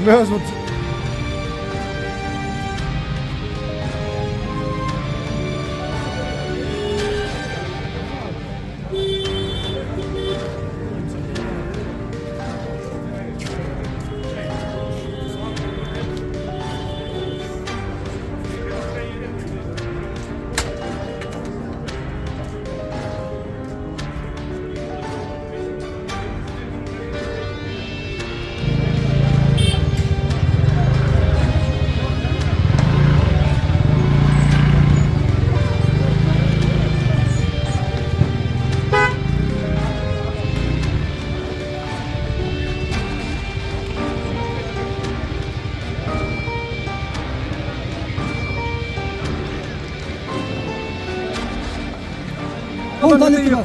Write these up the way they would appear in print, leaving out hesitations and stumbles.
Mesmo.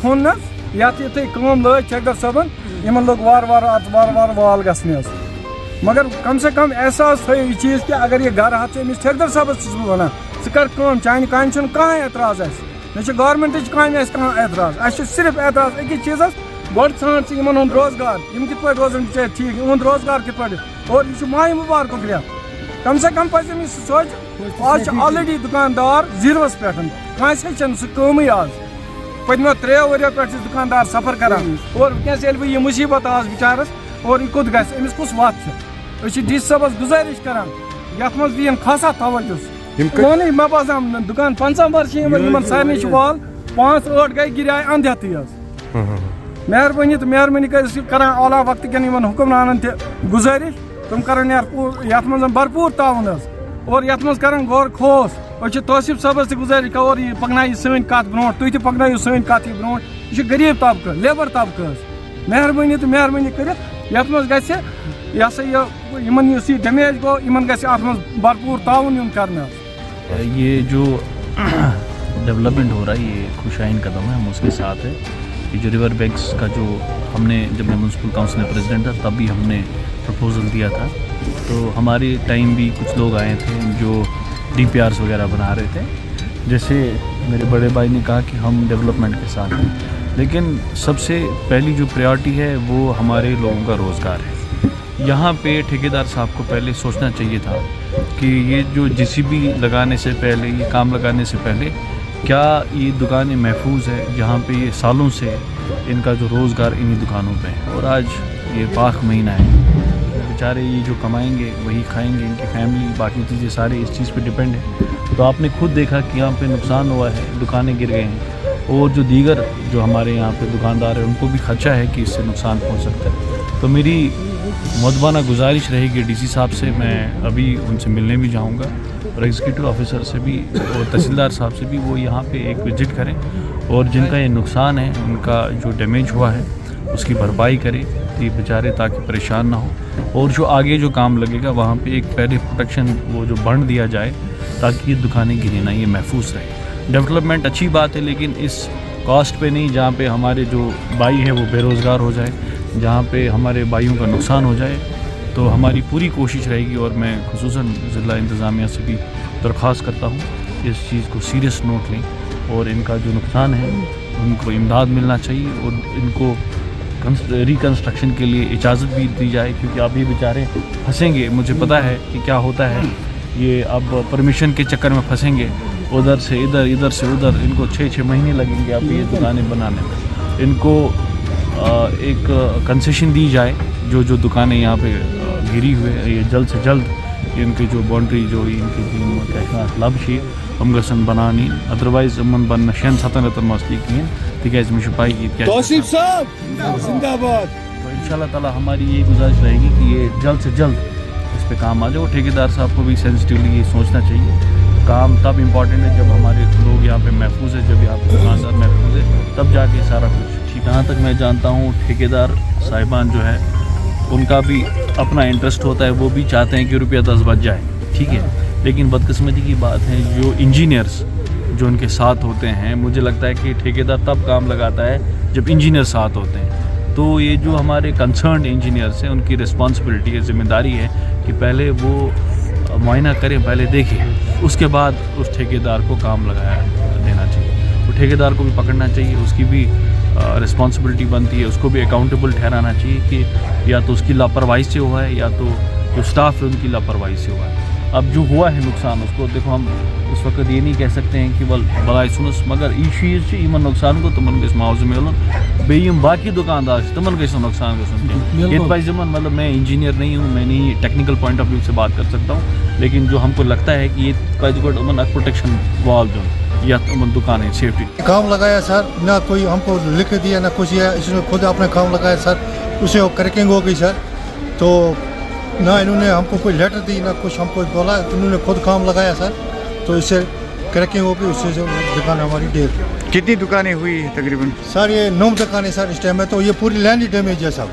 खून ये कम लग ठेकेदार साहबन इन लोग वार वाल गए मगर कम से कम एहसास थो यह चीज़ कि अगर यह घर हाथ अमिस ठेकेदार साहबस वन षह कर चान काम कह एतराज मे गवर्नमेंट काम एतराज अस सिर्फ एतराज अकिस चीज़ गो ान इन रोजगार कित पे रोजन बिचार ठीक इन रोजगार कित पे और यह माह मुबारक रेत कम से कम पे सोच आज ऑलरेडी दुकानदार जीरोस पे कंस सह आज पदमो 3 वरियो पे दुकानदार सफर करान और वैस यह मुसीबत आज बिचारस और यह कुत गमिस कुछ वत डी साहबस गुजारिश करान यथ मज दिन खासा तवज्जो पानी मे बासान दुकान 50 वर्ष सारे वाल 5-8 गई गिराए अंधेत मेहरबानी तो मेहरबानी कर आला वक्त कन हुक्मरान गुजारिश तुम कर यथ मज भरपूर ताउन और यथ मज कर गौर खोस तहसीब साहबस गुजारिश और यह पकन सन कत ब्रो तुम पकन सन कत ब्रो यह गरीब तबका लेबर तबका मेहरबानी तो मेहरबानी कर यथ मज यह सा यह डैमेज गो इन भरपूर ताउन यून कर ये जो डेवलपमेंट हो रहा है ये खुशाइन कदम है, हम उसके साथ है। ये जो रिवर बैंक्स का जो हमने जब मैं म्यूनसिपल काउंसिल में प्रेसिडेंट था तब भी हमने प्रपोजल दिया था, तो हमारे टाइम भी कुछ लोग आए थे जो DPRs वगैरह बना रहे थे। जैसे मेरे बड़े भाई ने कहा कि हम डेवलपमेंट के साथ हैं, लेकिन सबसे पहली जो प्रायोरिटी है वो हमारे लोगों का रोज़गार है। यहाँ पे ठेकेदार साहब को पहले सोचना चाहिए था कि ये जो JCB लगाने से पहले, ये काम लगाने से पहले, क्या ये दुकानें महफूज है जहाँ पे ये सालों से इनका जो रोज़गार इन्हीं दुकानों पे है। और आज ये पाक महीना है, बेचारे ये जो कमाएंगे वही खाएंगे, इनकी फैमिली, बाकी चीज़ें सारे इस चीज़ पे डिपेंड है। तो आपने खुद देखा कि यहाँ पे नुकसान हुआ है, दुकानें गिर गए हैं, और जो दीगर जो हमारे यहाँ पे दुकानदार हैं उनको भी खदशा है कि इससे नुकसान पहुँच सकता है। तो मेरी मुअद्दबाना गुजारिश रहेगी DC साहब से, मैं अभी उनसे मिलने भी जाऊँगा, और एग्जीक्यूटिव ऑफिसर से भी और तहसीलदार साहब से भी, वो यहाँ पे एक विजिट करें और जिनका ये नुकसान है, उनका जो डैमेज हुआ है उसकी भरपाई करें कि बेचारे ताकि परेशान ना हो। और जो आगे जो काम लगेगा वहाँ पे एक पहले प्रोटेक्शन वो जो बंद दिया जाए ताकि ये दुकानें गिरे ना, ये महफूज रहे। डेवलपमेंट अच्छी बात है, लेकिन इस कॉस्ट पे नहीं जहाँ पे हमारे जो भाई हैं वो बेरोज़गार हो जाए, जहाँ पे हमारे भाइयों का नुकसान हो जाए। तो हमारी पूरी कोशिश रहेगी, और मैं खुसूसन ज़िला इंतज़ामिया से भी दरख्वास्त करता हूँ इस चीज़ को सीरियस नोट लें, और इनका जो नुकसान है उनको इमदाद मिलना चाहिए, और इनको रिकन्स्ट्रक्शन के लिए इजाज़त भी दी जाए, क्योंकि आप ये बेचारे फंसेंगे। मुझे पता है कि क्या होता है, ये अब परमिशन के चक्कर में फंसेंगे, उधर से इधर, इधर से उधर, इनको 6-6 महीने लगेंगे आप ये दुकानें बनाने में। इनको एक कंसेशन दी जाए, जो दुकानें यहाँ पे घिरी हुए ये जल्द से जल्द इनकी जो बाउंड्री जो इनकी लब हम गसन बनानी अदरवाइज मन बन 6-7 मसली कहें तिकाज मे पाई तौसीफ साहब जिंदाबाद। तो इंशाल्लाह ताला हमारी ये गुजारिश रहेगी कि ये जल्द से जल्द इस पे काम आ जाए। और ठेकेदार साहब को भी सेंसिटिवली ये सोचना चाहिए। काम तब इम्पॉर्टेंट है जब हमारे लोग यहाँ पे महफूज है, जब यहाँ पे दुकानदार महफूज है, तब जाके सारा कुछ ठीक। जहाँ तक मैं जानता हूँ ठेकेदार साहिबान जो है उनका भी अपना इंटरेस्ट होता है, वो भी चाहते हैं कि ₹10 बच जाए, ठीक है। लेकिन बदकिस्मती की बात है जो इंजीनियर्स जो उनके साथ होते हैं, मुझे लगता है कि ठेकेदार तब काम लगाता है जब इंजीनियर साथ होते हैं। तो ये जो हमारे कंसर्न इंजीनियर्स हैं उनकी रिस्पॉन्सिबिलिटी है, जिम्मेदारी है कि पहले वो मुआयना करें, पहले देखें, उसके बाद उस ठेकेदार को काम लगाया देना चाहिए। तो ठेकेदार को भी पकड़ना चाहिए, उसकी भी रिस्पॉन्सिबिलिटी बनती है, उसको भी अकाउंटेबल ठहराना चाहिए कि या तो उसकी लापरवाही से हुआ है या तो जो स्टाफ है उनकी लापरवाही से हुआ है। अब जो हुआ है नुकसान उसको देखो, हम इस वक्त ये नहीं कह सकते हैं कि वल बलाय सुनस, मगर यह चीज़ इन नुकसान को तुम मुआवजा मिलन बेम बाकी दुकानदार तुम नुकसान गमन। मतलब मैं इंजीनियर नहीं हूँ, मैं नहीं टेक्निकल पॉइंट ऑफ व्यू से बात कर सकता हूँ, लेकिन जो हमको लगता है कि ये प्रोटेक्शन वॉल जो या दुकान है सेफ्टी काम लगाया सर, ना कोई हमको लिख दिया ना कुछ, या इसने खुद अपना काम लगाया सर, उसे क्रैकिंग हो गई सर। तो ना इन्होंने हमको कोई लेटर दी ना कुछ हमको बोला, इन्होंने खुद काम लगाया सर, तो इससे क्रैकिंग हो गई, उससे जो दुकान हमारी डेर। कितनी दुकानें हुई तकरीबन? सर ये 9 दुकानें सर इस टाइम में, तो ये पूरी लैंड ही डैमेज है सब,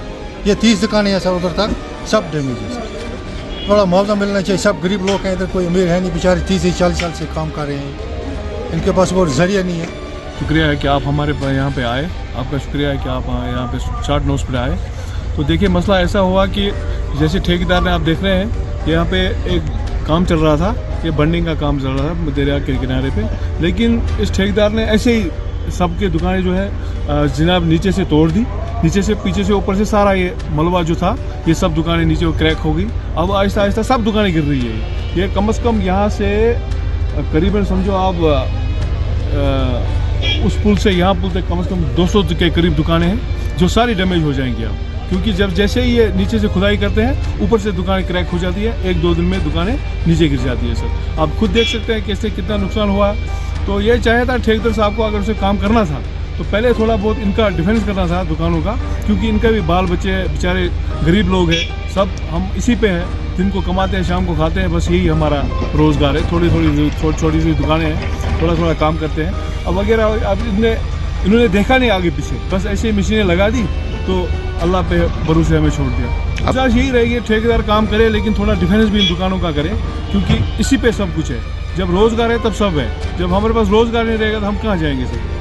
ये 30 दुकानें हैं सर, उधर तक सब डैमेज है सर। थोड़ा मुआवजा मिलना चाहिए, सब गरीब लोग हैं इधर, कोई अमीर है नहीं, बेचारे 30 से 40 साल से काम कर रहे हैं, इनके पास वो जरिया नहीं है। शुक्रिया है कि आप हमारे यहाँ पे आए, आपका शुक्रिया है कि आप यहाँ पे शॉर्ट नोटिस पर आए। तो देखिए मसला ऐसा हुआ कि जैसे ठेकेदार ने आप देख रहे हैं यहाँ पे एक काम चल रहा था, ये बंडिंग का काम चल रहा था दरिया के किनारे पे, लेकिन इस ठेकेदार ने ऐसे ही सबके दुकानें जो है जनाब नीचे से तोड़ दी, नीचे से पीछे से ऊपर से सारा ये मलबा जो था ये सब दुकानें नीचे वो क्रैक हो गई। अब आहिस्ता आहिस्ता सब दुकानें गिर रही है। ये कम से कम यहाँ से करीबन समझो आप उस पुल से यहाँ पुल तक कम से कम 200 के करीब दुकानें हैं जो सारी डैमेज हो जाएंगी अब, क्योंकि जब जैसे ही ये नीचे से खुदाई करते हैं ऊपर से दुकानें क्रैक हो जाती है, 1-2 दिन में दुकानें नीचे गिर जाती है सर। आप खुद देख सकते हैं कैसे कितना नुकसान हुआ। तो ये चाहे था ठेकेदार साहब को अगर उसे काम करना था तो पहले थोड़ा बहुत इनका डिफेंस करना था दुकानों का, क्योंकि इनका भी बाल बच्चे बेचारे गरीब लोग हैं, सब हम इसी पे हैं, दिन को कमाते हैं शाम को खाते हैं, बस यही हमारा रोज़गार है। छोटी सी दुकानें हैं, थोड़ा काम करते हैं। अब वगैरह अब इन्होंने देखा नहीं आगे पीछे, बस ऐसे मशीनें लगा दी तो अल्लाह पे भरोसे हमें छोड़ दिया। अब यही रहेगी ठेकेदार काम करे, लेकिन थोड़ा डिफेंस भी इन दुकानों का करे, क्योंकि इसी पे सब कुछ है। जब रोज़गार है तब सब है, जब हमारे पास रोज़गार नहीं रहेगा तो हम कहाँ जाएंगे सर।